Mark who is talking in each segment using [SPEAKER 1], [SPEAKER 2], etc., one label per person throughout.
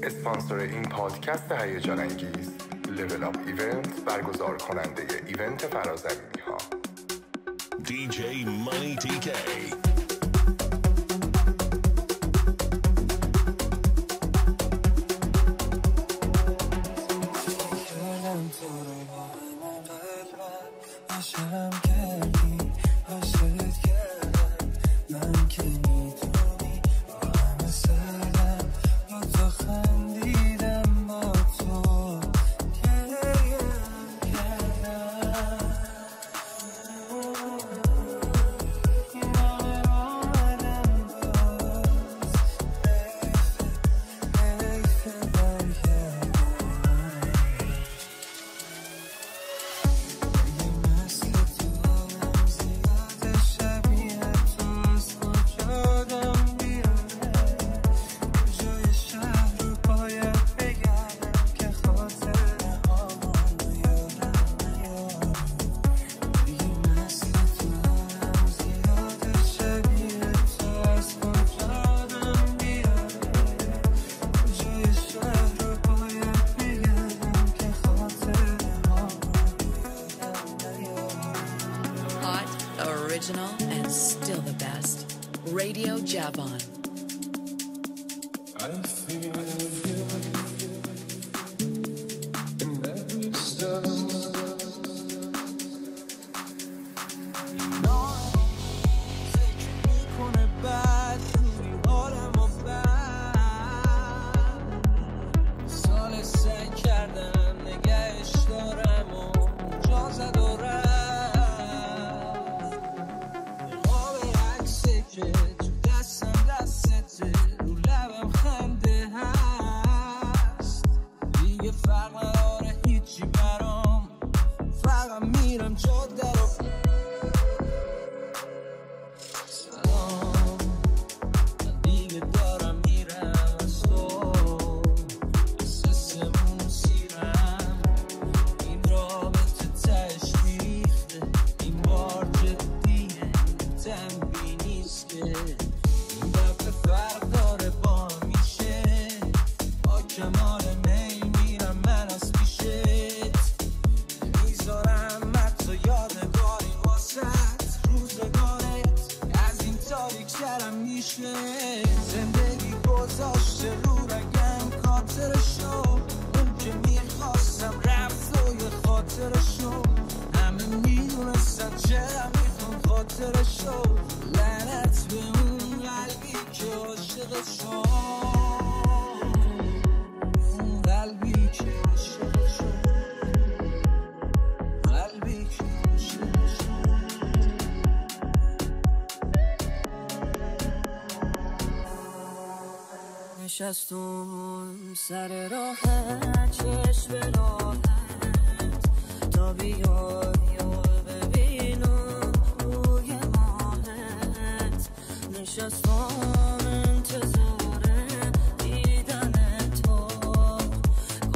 [SPEAKER 1] اسپانسر این پادکست هیجان انگیز لول اپ ایونت برگزار کننده ایونت فرازمینی ها DJ Money TK.
[SPEAKER 2] Original and still the best. Radio Javon. I feel in every step. فکر میکنه بعد روی حالم و بعد سال سعی کردم نگهش دارم و جا زد و رفت که تو دسته رو لبم خنده هست دیگه فرق نداره هیچی برام فقط میرم جاده رو سلام من دیگه دارم میرم از تو احساسمون سیرم این رابطه تهش ریخته این بار جدیه تنبیه این دفعه فرق داره با میشه با کمال میل میرم من از پیشت میذارم حتی یادگاری واسد روزگارت از این تاریک ترم میشه زندگی گذاشته رو رگم خاطرشو اون که میخواستم رفت و یه خاطرشو همه میدونستن چرا میخوام خاطرشو لعنت به اون قلبی که عاشق شد اون قلبی که عاشق شد قلبی که عاشق شد نشستم سر راحت چشم به راحت تا بیای نشستم انتظار دیدن تو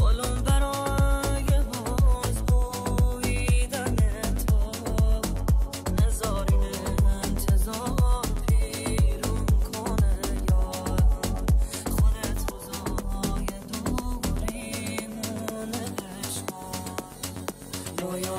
[SPEAKER 2] گلم برای باز بویدن تو نذارین انتظار پیرون کنه یاد خودت روزای دوری مونهش کن یا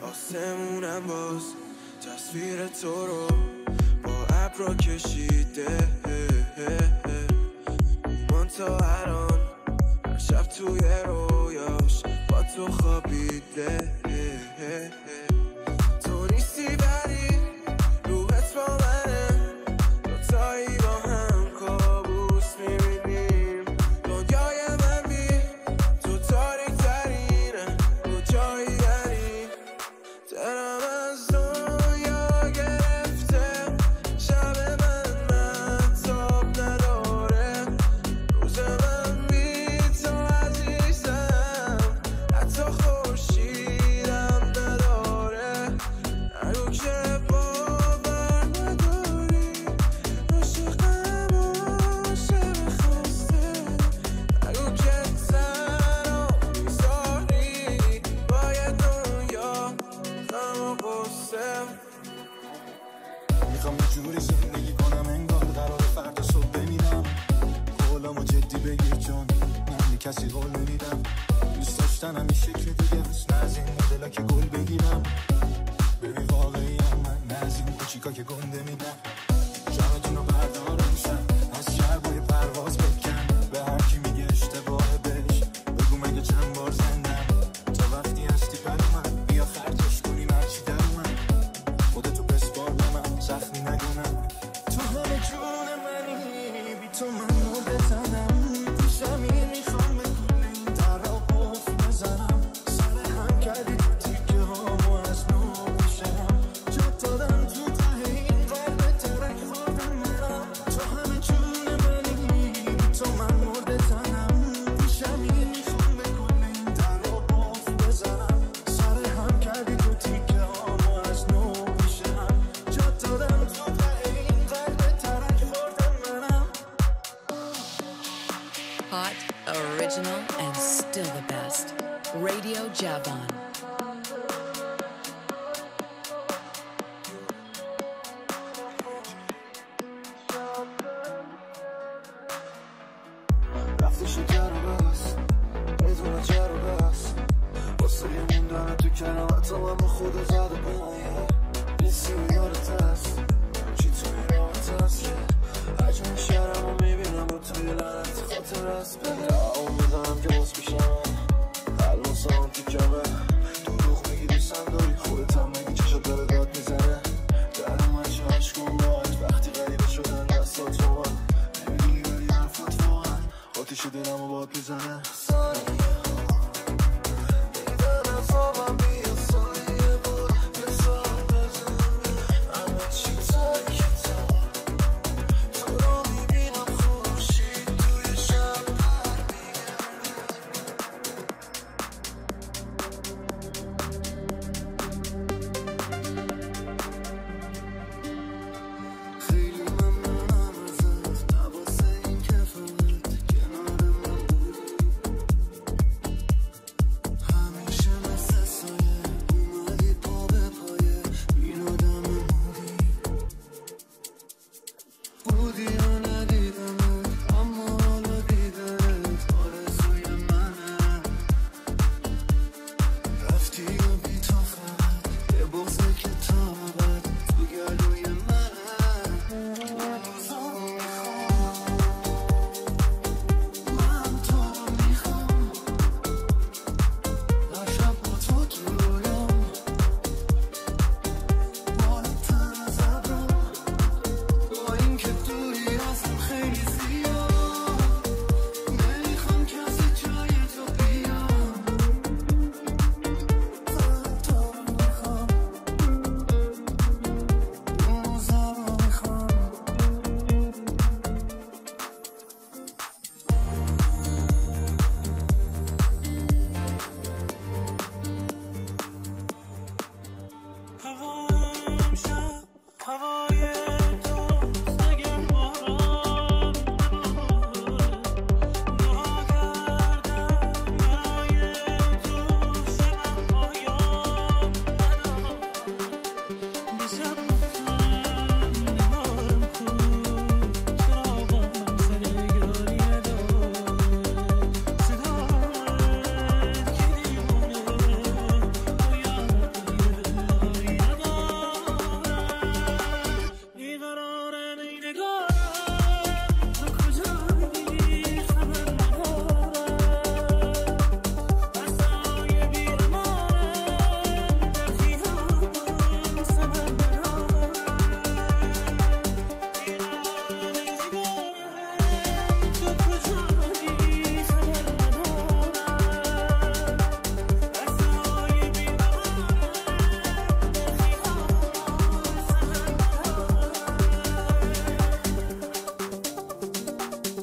[SPEAKER 3] آسمونم باز تصویر تو رو با ابرا کشیده من تا الان هر شب توی رویاش با تو خوابیده تو نیستی ولی روحت با منه دوتایی با هم کابوس میبینیم دنیای من بی
[SPEAKER 4] جدی بگیر چون من کسی قول نمیدم. دوست داشتن همیشه که دیگه نه از این مدلا که گل بگیرم. ببین واقعی هم من نه از این کوچیکا که گنده میدم. جامتونو بردارم شم از شهر بوی پرواز بکن. به هر کی میگه اشتباهه بهش بگو مگه چند بار زندم. تا وقتی هستی پر من بیا خرجش کنیم هرچی در من. خودتو بسپار به من زخمی نگونم. تو همه جون منی بی تو من مرده زنم. تو زمین میخوام به کل این در را قفل بزنم. سر هم کردی تو تیکه هامو از نو بشم. جا دادم تو ته این قلب ترک خوردم منم. تو همه جون منی بی تو من مرده زنم. تو زمین میخوام به کل این در را قفل بزنم. سر هم کردی تو تیکه هامو از نو بشم. جا دادم تو ته این قلب ترک خوردم منم.
[SPEAKER 5] Hot, original, and still the best. Radio Javon.
[SPEAKER 4] رفته شکر و بس بدون جر و بس. واسه یه موندن تو کنامت هم با خود زد و بایه. نیستی و یادت هست چی توی راحت هست که حجم شهرم رو میبینم با توی لعنت خاطر هست. دعا میدنم که باز پیشم الماسان تو کمه. تو روخ میگی دوستم داری خودت هم میگی چشات داره داد میزنه. درم هرچه عشقم باید وقتی غریبه شدن دستات رو من نمیدونی ولی حرفات واقعا آتیش دلم رو باد میزنه.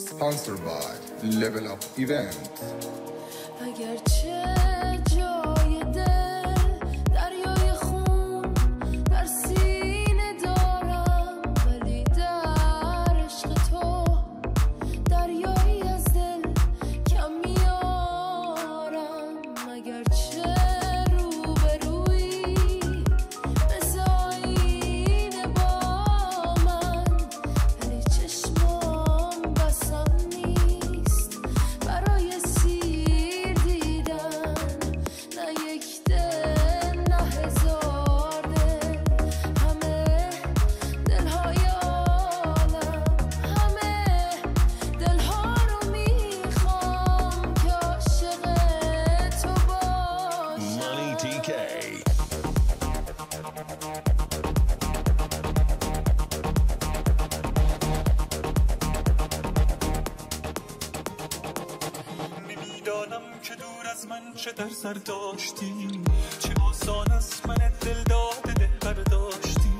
[SPEAKER 1] Sponsored by Level Up Event.
[SPEAKER 6] اگرچه جای دل دریای خون در سینه دارم، ولی در عشق تو دریایی از دل کم میارم. اگرچه روبرویی مثل آینه با من، ولی چشمام بسم نیست.
[SPEAKER 4] از من چه در سر داشتی، چه آسان از من دل داده دل برداشتی.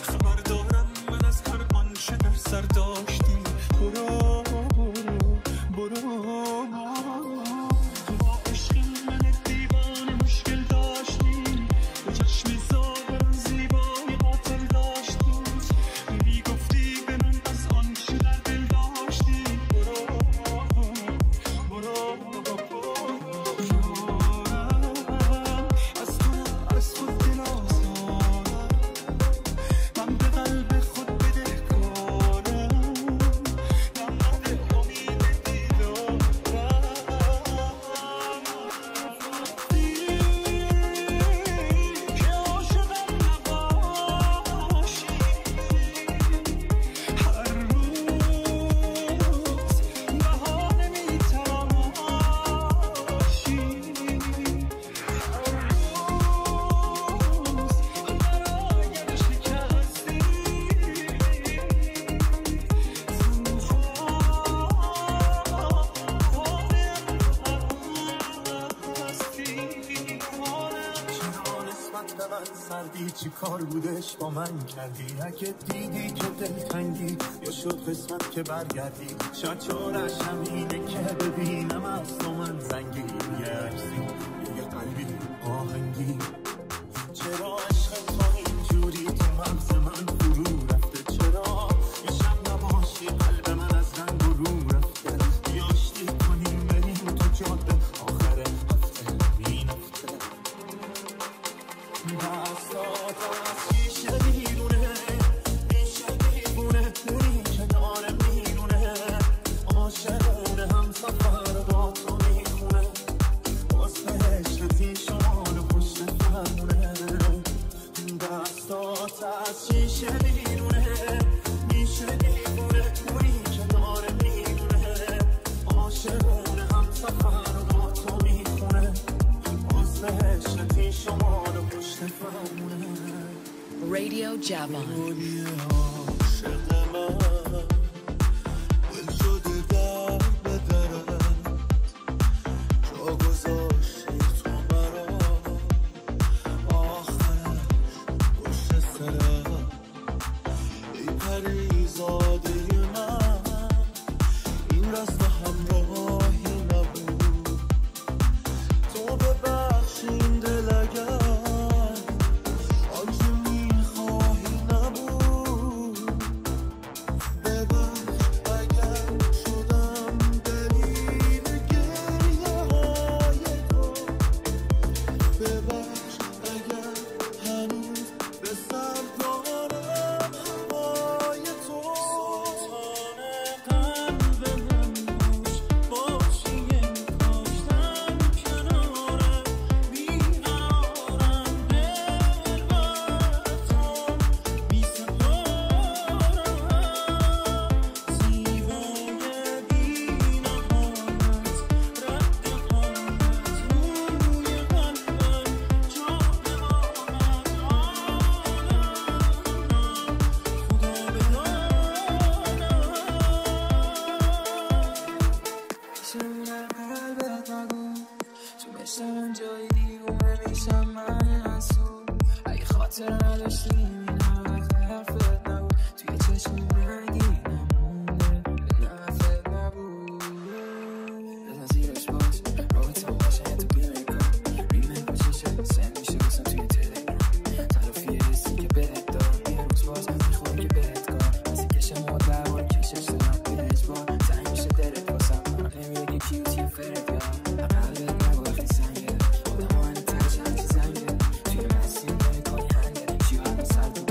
[SPEAKER 4] خبر دارم من از هر آنچه در سر داشتی. برو برو برو با عشق من دیوانه مشکل داشتی. با چشم زابران زیبای قاتل داشتی. میگفتی به من از آنچه در دل داشتی. برو برو از خود دل آزارم، من به قلب خود بده کارم، نمد امید دیدارم. که عاشقم نباشی، هر روز بهانه میتراشی. برای شکستی چرا نسبت به من سردی، چی کار بودش با من کردی؟ اگه دیدی که دلتنگی یا شد قسمت که برگردی، شاید چارش همینه که ببینم از تو من زنگی، یه عکسی یه قلبی آهنگی. چرا عشق تو اینجوری تو مغز من فرو رفته؟ چرا یه شب نباشی قلب من از رنگ رو رفته؟ یا آشتی کنیم بریم تو جاده آخر هفته این هفته. دستات از شیشه بیرونه، میشه دیوونه، اونی که داره میرونه، عاشقونه هم سفر با تو میخونه، واسه عشقتی شمال پشت فرمونه. دستات از شیشه بیرونه، میشه دیوونه، اونی که داره میرونه، عاشقونه هم سفر با تو میخونه، واسه عشقتی شمال پشت فرمونه.
[SPEAKER 5] Radio Javon.
[SPEAKER 4] عاشق من دل شده در به درم، جا گذاشتی تو مرا آخر پشت سرم. ای پریزاده من این رسم همراهی نبود، تو ببخش این دل اگر آنچه میخواهی نبود. ببخش اگر شدم دلیل گریه های تو، ببخش اگر هنوز به سر دارم هوای تو. سلطان قلب من باش، باشی کاشتم کنارم، بیقرارم دلبرتم، بی سپارم، زیبای بی نهایت، رد قامت روی قلبم جا بماند. خدا
[SPEAKER 3] شونه قلبت نگو، تو مثل من جای دیوونه میشم من انسو. اگه خاطر نداشتی این همه حرفت نبود، توی چشم رنگی نمونده به نفت نبود. بزن زیرش باش، رابطه با باشه تو بیای کار، ریمه باشه سن میشه بسن توی تلگرام. طرفی حسی که بهت دارم یه روز باز میخوری که بهت کار، مثل کش مادر بار کشش دارم به اجبار. زنگ میشه دلت واسم، من نمیگی کیوتی و فرد یا قلبت نباید خیلی سنگه. آدم ها هنه ترش همچی زنگه، توی مسیر نمی کنی هنگه، چی هم سر تو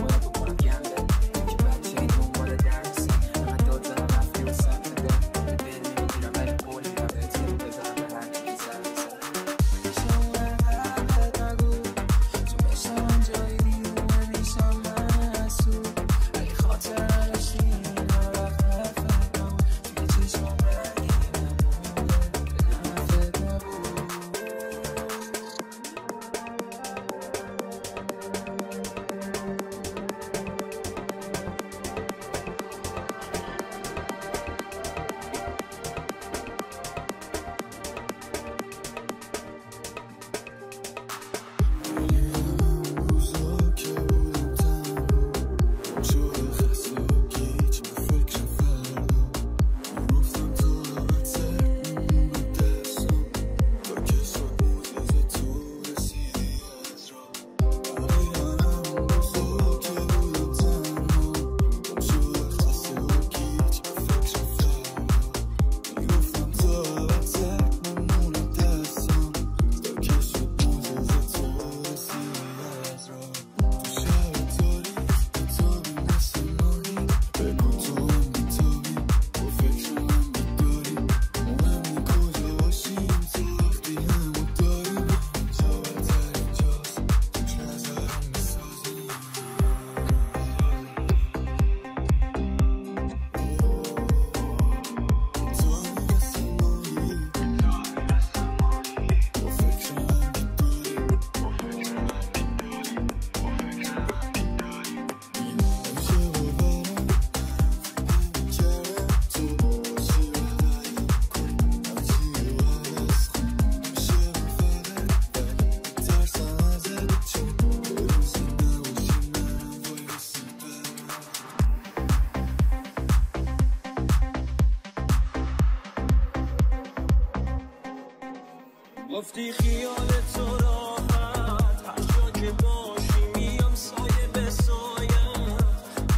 [SPEAKER 2] گفتی خیال تو راحت هر جا که باشی میام سایه به سایه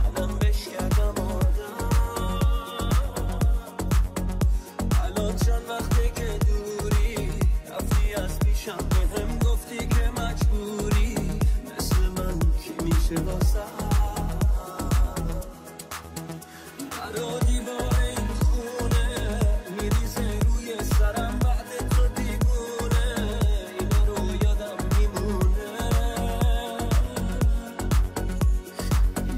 [SPEAKER 2] الان بهش کردم آدم الان چند وقته که دوری رفتی از پیشم بهم گفتی که مجبوری مثل من کی میشه واسه برا دیوار این خونه میریزه روی سرم بعد تو دیوونه اینا رو یادم میمونه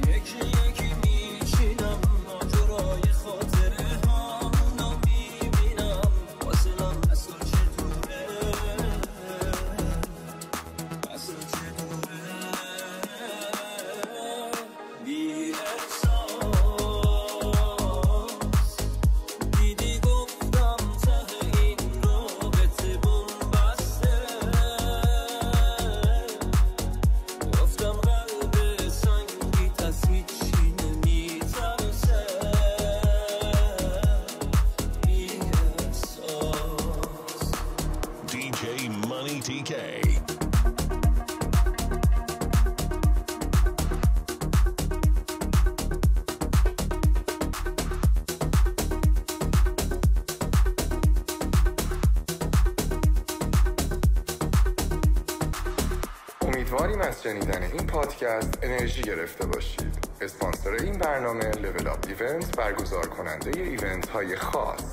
[SPEAKER 2] یکی یکی میشینم ماجرای خاطره هامونو میبینم واسلم اصلا چطوره اصلا چطوره بی احساس دیدی گفتم ته این رابطه بنبسته گفتم قلب سنگیت از هیچی نمیترسه بی احساس
[SPEAKER 1] DJ Money TK. امیدواریم از شنیدن این پادکست انرژی گرفته باشید. اسپانسر این برنامه لول آپ ایونت، برگزار کننده ایونت های خاص.